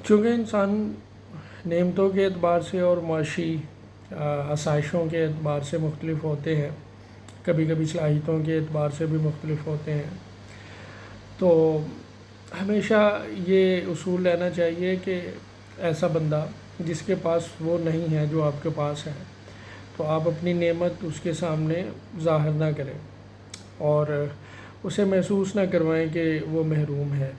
چونکہ انسان نعمتوں کے اعتبار سے اور معاشی آسائشوں کے اعتبار سے مختلف ہوتے ہیں، کبھی کبھی صلاحیتوں کے اعتبار سے بھی مختلف ہوتے ہیں، تو ہمیشہ یہ اصول لینا چاہیے کہ ایسا بندہ جس کے پاس وہ نہیں ہے جو آپ کے پاس ہے، تو آپ اپنی نعمت اس کے سامنے ظاہر نہ کریں اور اسے محسوس نہ کروائیں کہ وہ محروم ہے۔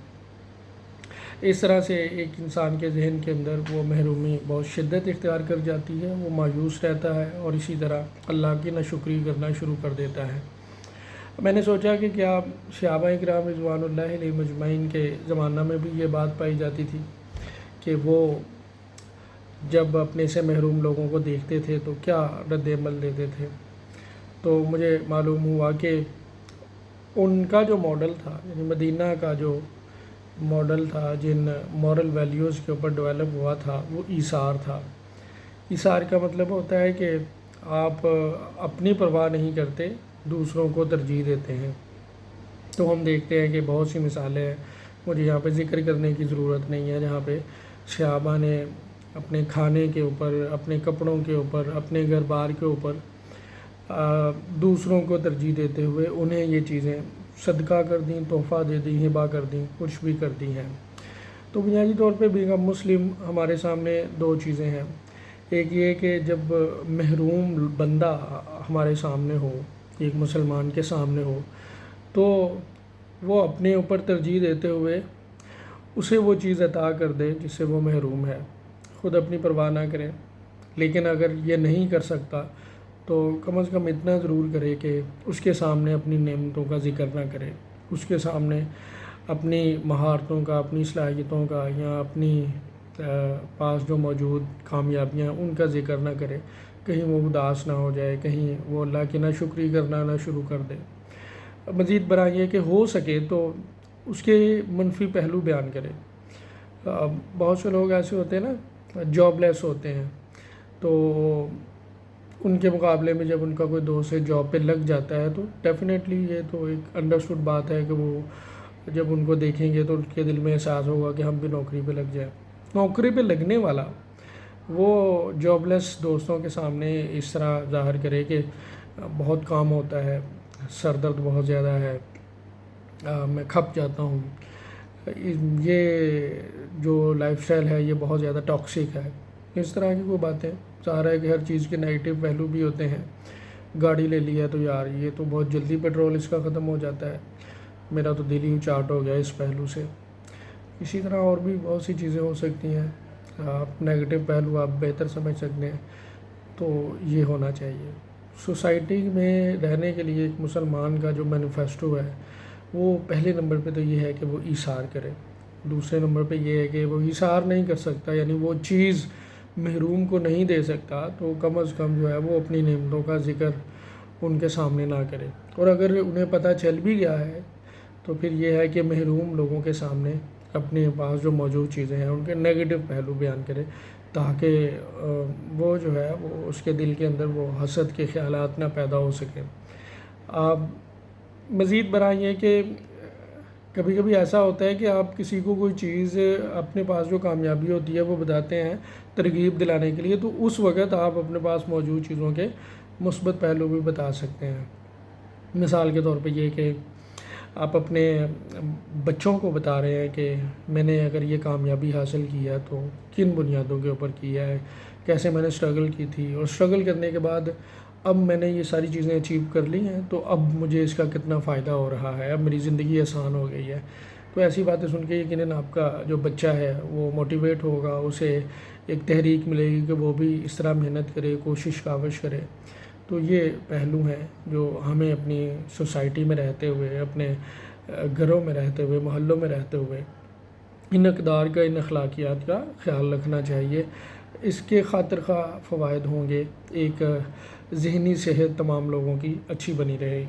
اس طرح سے ایک انسان کے ذہن کے اندر وہ محرومی بہت شدت اختیار کر جاتی ہے، وہ مایوس رہتا ہے اور اسی طرح اللہ کی ناشکری کرنا شروع کر دیتا ہے۔ میں نے سوچا کہ کیا صحابہ کرام رضوان اللہ علیہم اجمعین کے زمانہ میں بھی یہ بات پائی جاتی تھی کہ وہ جب اپنے سے محروم لوگوں کو دیکھتے تھے تو کیا رد عمل دیتے تھے؟ تو مجھے معلوم ہوا کہ ان کا جو ماڈل تھا، یعنی مدینہ کا جو ماڈل تھا جن مورل ویلیوز کے اوپر ڈیولپ ہوا تھا، وہ ایثار تھا۔ ایثار کا مطلب ہوتا ہے کہ آپ اپنی پرواہ نہیں کرتے، دوسروں کو ترجیح دیتے ہیں۔ تو ہم دیکھتے ہیں کہ بہت سی مثالیں ہیں، مجھے یہاں پہ ذکر کرنے کی ضرورت نہیں ہے، جہاں پہ صحابہ نے اپنے کھانے کے اوپر، اپنے کپڑوں کے اوپر، اپنے گھر بار کے اوپر دوسروں کو ترجیح دیتے ہوئے انہیں یہ چیزیں صدقہ کر دیں، تحفہ دے دیں، ہبہ کر دیں، کچھ بھی کر دی ہیں۔ تو بنیادی طور پہ بیگ مسلم ہمارے سامنے دو چیزیں ہیں، ایک یہ کہ جب محروم بندہ ہمارے سامنے ہو، ایک مسلمان کے سامنے ہو، تو وہ اپنے اوپر ترجیح دیتے ہوئے اسے وہ چیز عطا کر دے جس سے وہ محروم ہے، خود اپنی پرواہ نہ کرے۔ لیکن اگر یہ نہیں کر سکتا تو کم از کم اتنا ضرور کرے کہ اس کے سامنے اپنی نعمتوں کا ذکر نہ کرے، اس کے سامنے اپنی مہارتوں کا، اپنی صلاحیتوں کا یا اپنی پاس جو موجود کامیابیاں ان کا ذکر نہ کرے، کہیں وہ اداس نہ ہو جائے، کہیں وہ اللہ کی ناشکری کرنا نہ شروع کر دے۔ مزید برآں یہ کہ ہو سکے تو اس کے منفی پہلو بیان کرے۔ بہت سے لوگ ایسے ہوتے ہیں نا، جاب لیس ہوتے ہیں، تو ان کے مقابلے میں جب ان کا کوئی دوست جاب پہ لگ جاتا ہے تو ڈیفینیٹلی یہ تو ایک انڈرسٹوڈ بات ہے کہ وہ جب ان کو دیکھیں گے تو ان کے دل میں احساس ہوگا کہ ہم بھی نوکری پہ لگ جائیں۔ نوکری پہ لگنے والا وہ جاب لیس دوستوں کے سامنے اس طرح ظاہر کرے کہ بہت کام ہوتا ہے، سر درد بہت زیادہ ہے، میں کھپ جاتا ہوں، یہ جو لائف سٹائل ہے یہ بہت زیادہ ٹاکسک ہے، اس طرح کی کوئی باتیں۔ ظاہر ہے کہ ہر چیز کے نیگیٹو پہلو بھی ہوتے ہیں۔ گاڑی لے لی ہے تو یار یہ تو بہت جلدی پیٹرول اس کا ختم ہو جاتا ہے، میرا تو دل ہی چاٹ ہو گیا اس پہلو سے۔ اسی طرح اور بھی بہت سی چیزیں ہو سکتی ہیں، آپ نیگیٹو پہلو آپ بہتر سمجھ سکتے ہیں، تو یہ ہونا چاہیے۔ سوسائٹی میں رہنے کے لیے ایک مسلمان کا جو مینیفیسٹو ہے وہ پہلے نمبر پہ تو یہ ہے کہ وہ ایثار کرے، دوسرے نمبر پہ یہ ہے کہ وہ ایثار نہیں کر سکتا، یعنی وہ چیز محروم کو نہیں دے سکتا، تو کم از کم جو ہے وہ اپنی نعمتوں کا ذکر ان کے سامنے نہ کرے۔ اور اگر انہیں پتہ چل بھی گیا ہے تو پھر یہ ہے کہ محروم لوگوں کے سامنے اپنے پاس جو موجود چیزیں ہیں ان کے نیگیٹو پہلو بیان کرے، تاکہ وہ جو ہے وہ اس کے دل کے اندر وہ حسد کے خیالات نہ پیدا ہو سکیں۔ مزید برآں یہ کہ کبھی کبھی ایسا ہوتا ہے کہ آپ کسی کو کوئی چیز اپنے پاس جو کامیابی ہوتی ہے وہ بتاتے ہیں ترغیب دلانے کے لیے، تو اس وقت آپ اپنے پاس موجود چیزوں کے مثبت پہلو بھی بتا سکتے ہیں۔ مثال کے طور پہ یہ کہ آپ اپنے بچوں کو بتا رہے ہیں کہ میں نے اگر یہ کامیابی حاصل کی ہے تو کن بنیادوں کے اوپر کیا ہے، کیسے میں نے اسٹرگل کی تھی، اور اسٹرگل کرنے کے بعد اب میں نے یہ ساری چیزیں اچیو کر لی ہیں تو اب مجھے اس کا کتنا فائدہ ہو رہا ہے، اب میری زندگی آسان ہو گئی ہے۔ تو ایسی باتیں سن کے یقیناً آپ کا جو بچہ ہے وہ موٹیویٹ ہوگا، اسے ایک تحریک ملے گی کہ وہ بھی اس طرح محنت کرے، کوشش کاوش کرے۔ تو یہ پہلو ہیں جو ہمیں اپنی سوسائٹی میں رہتے ہوئے، اپنے گھروں میں رہتے ہوئے، محلوں میں رہتے ہوئے ان اقدار کا، ان اخلاقیات کا خیال رکھنا چاہیے۔ اس کے خاطر خواہ فوائد ہوں گے، ایک ذہنی صحت تمام لوگوں کی اچھی بنی رہے گی۔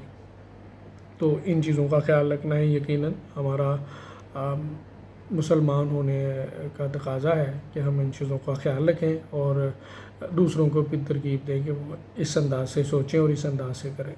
تو ان چیزوں کا خیال رکھنا ہے یقیناً ہمارا مسلمان ہونے کا تقاضا ہے کہ ہم ان چیزوں کا خیال رکھیں اور دوسروں کو بھی ترغیب دیں کہ وہ اس انداز سے سوچیں اور اس انداز سے کریں۔